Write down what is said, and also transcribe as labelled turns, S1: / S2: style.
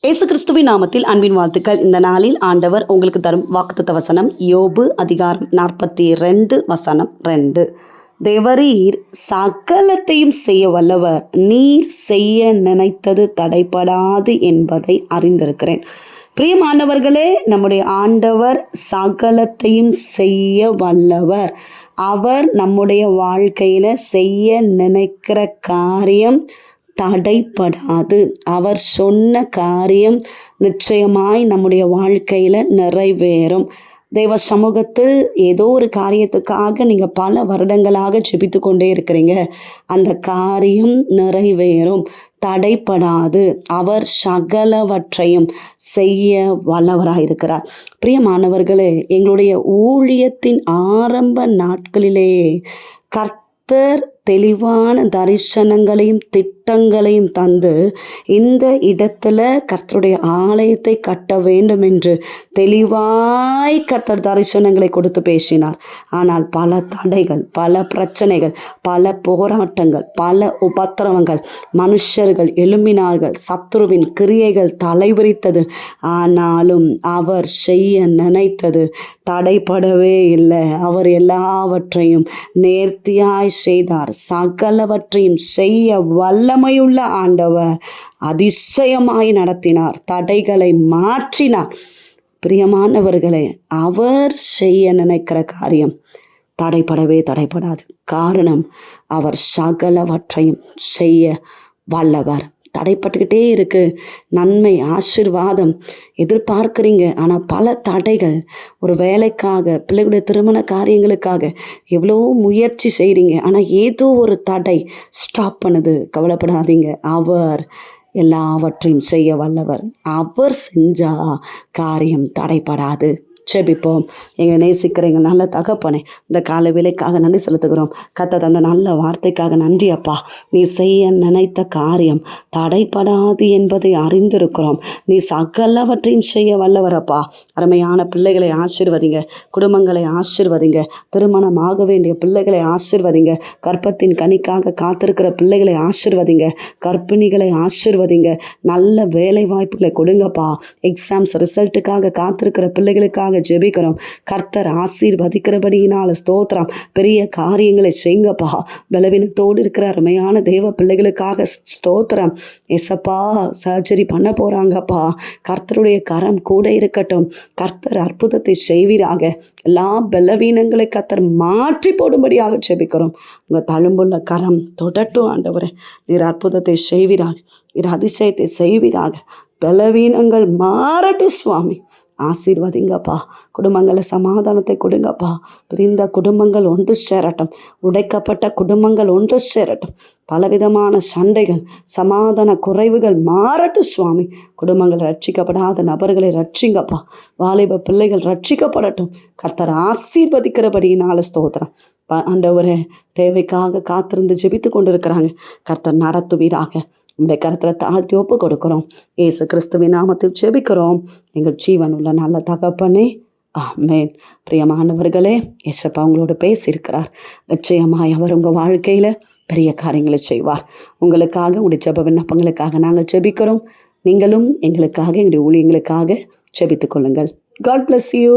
S1: இயேசு கிறிஸ்துவின் நாமத்தில் அன்பின் வாழ்த்துக்கள். இந்த நாளில் ஆண்டவர் உங்களுக்கு தரும் வாக்குத்தத்த வசனம் யோபு அதிகாரம் 42 வசனம் 2. தேவரீர் சகலத்தையும் செய்ய வல்லவர், நீர் செய்ய நினைத்தது தடைபடாது என்பதை அறிந்திருக்கிறேன். பிரியமானவர்களே, நம்முடைய ஆண்டவர் சகலத்தையும் செய்ய வல்லவர். அவர் நம்முடைய வாழ்க்கையில் செய்ய நினைக்கிற காரியம் தடைப்படாது. அவர் சொன்ன காரியம் நிச்சயமாய் நம்முடைய வாழ்க்கையில் நிறைவேறும். தெய்வ சமூகத்தில் ஏதோ ஒரு காரியத்துக்காக நீங்கள் பல வருடங்களாக ஜெபித்து கொண்டே இருக்கிறீங்க. அந்த காரியம் நிறைவேறும், தடைப்படாது. அவர் சகலவற்றையும் செய்ய வல்லவராக இருக்கிறார். பிரியமானவர்களே, எங்களுடைய ஊழியத்தின் ஆரம்ப நாட்களிலேயே கர்த்தர் தெளிவான தரிசனங்களையும் திட்டங்களையும் தந்து இந்த இடத்துல கர்த்தருடைய ஆலயத்தை கட்ட வேண்டும் என்று தெளிவாய் கர்த்தர் தரிசனங்களை கொடுத்து பேசினார். ஆனால் பல தடைகள், பல பிரச்சனைகள், பல போராட்டங்கள், பல உபத்திரவங்கள், மனுஷர்கள் எழும்பினார்கள், சத்துருவின் கிரியைகள் தலைவிரித்தது. ஆனாலும் அவர் செய்ய நினைத்தது தடைப்படவே இல்லை. அவர் எல்லாவற்றையும் நேர்த்தியாய் செய்தார். சகலவற்றையும் செய்ய வல்லமையுள்ள ஆண்டவர் அதிசயமாய் நடத்தினார், தடைகளை மாற்றினார். பிரியமானவர்களே, அவர் செய்ய நினைக்கிற காரியம் தடைப்படாது. காரணம், அவர் சகலவற்றையும் செய்ய வல்லவர். தடைப்பட்டுக்கிட்டே இருக்கு, நன்மை ஆசீர்வாதம் எதிர்பார்க்குறீங்க, ஆனால் பல தடைகள். ஒரு வேலைக்காக, பிள்ளைகளுடைய திருமண காரியங்களுக்காக எவ்வளோ முயற்சி செய்கிறீங்க, ஆனால் ஏதோ ஒரு தடை ஸ்டாப் பண்ணுது. கவலைப்படாதீங்க, அவர் எல்லாவற்றையும் செய்ய வல்லவர். அவர் செஞ்சா காரியம் தடைப்படாது. செபிப்போம். எங்களை நேசிக்கிற எங்கள் நல்ல தகப்பனே, இந்த கால வேலைக்காக நன்றி செலுத்துகிறோம். கர்த்தர் தந்த நல்ல வார்த்தைக்காக நன்றி அப்பா. நீ செய்ய நினைத்த காரியம் தடைப்படாது என்பதை அறிந்திருக்கிறோம். நீ சகலவற்றையும் செய்ய வல்லவரப்பா. அருமையான பிள்ளைகளை ஆசீர்வதிங்க, குடும்பங்களை ஆசீர்வதிங்க, திருமணமாக வேண்டிய பிள்ளைகளை ஆசீர்வதிங்க, கற்பத்தின் கனிக்காக காத்திருக்கிற பிள்ளைகளை ஆசீர்வதிங்க, கர்ப்பிணிகளை ஆசீர்வதிங்க, நல்ல வேலை வாய்ப்புகளை கொடுங்கப்பா. எக்ஸாம்ஸ் ரிசல்ட்டுக்காக காத்திருக்கிற பிள்ளைகளுக்காக ஜெபிக்கிறோம். கர்த்தர் ஆசீர்வதிக்கிறபடியினால் ஸ்தோத்திரம். பெரிய காரியங்களை செய்யுங்கப்பா. பலவீனத்தோடு இருக்கிற அருமையான தேவ பிள்ளைகளுக்காக ஸ்தோத்திரம். எசப்பா, சர்ஜரி பண்ண போகிறாங்கப்பா. கர்த்தருடைய கரம் கூட இருக்கட்டும். கர்த்தர் அற்புதத்தை செய்வீராக. எல்லா பலவீனங்களை கர்த்தர் மாற்றி போடும்படியாக ஜெபிக்கிறோம். உங்கள் தழும்புள்ள கரம் தொடட்டும் ஆண்டவரே. நீர் அற்புதத்தை செய்வீராக, நீர் அதிசயத்தை செய்வீராக. பலவீனங்கள் மாறட்டும் சுவாமி. ஆசீர்வதிங்கப்பா. குடும்பங்களை சமாதானத்தை கொடுங்கப்பா. பிரிந்த குடும்பங்கள் ஒன்று சேரட்டும், உடைக்கப்பட்ட குடும்பங்கள் ஒன்று சேரட்டும். பலவிதமான சண்டைகள், சமாதான குறைவுகள் மாறட்டும் சுவாமி. குடும்பங்கள் ரட்சிக்கப்படாத நபர்களை ரட்சிங்கப்பா. வாலிப பிள்ளைகள் ரட்சிக்கப்படட்டும். கர்த்தர் ஆசீர்வதிக்கிறபடியினால ஸ்தோத்திரம். ஆண்டவரே, தேவைக்காக காத்திருந்து ஜெபித்து கொண்டிருக்கிறாங்க. கர்த்தர் நடத்துவீராக. உங்களுடைய கருத்தில் தாழ்த்தி ஒப்பு கொடுக்கிறோம். இயேசு கிறிஸ்துவின் நாமத்தில் ஜெபிக்கிறோம் எங்கள் ஜீவன் உள்ள நல்ல தகப்பனே, ஆமென். பிரியமானவர்களே, ஏசப்பா உங்களோட பேசியிருக்கிறார். நிச்சயமாய் அவர் உங்கள் வாழ்க்கையில் பெரிய காரியங்களை செய்வார். உங்களுக்காக, உங்களுடைய ஜெப விண்ணப்பங்களுக்காக நாங்கள் ஜெபிக்கிறோம். நீங்களும் எங்களுக்காக, எங்களுடைய ஊழியங்களுக்காக ஜெபித்துக் கொள்ளுங்கள். God bless you.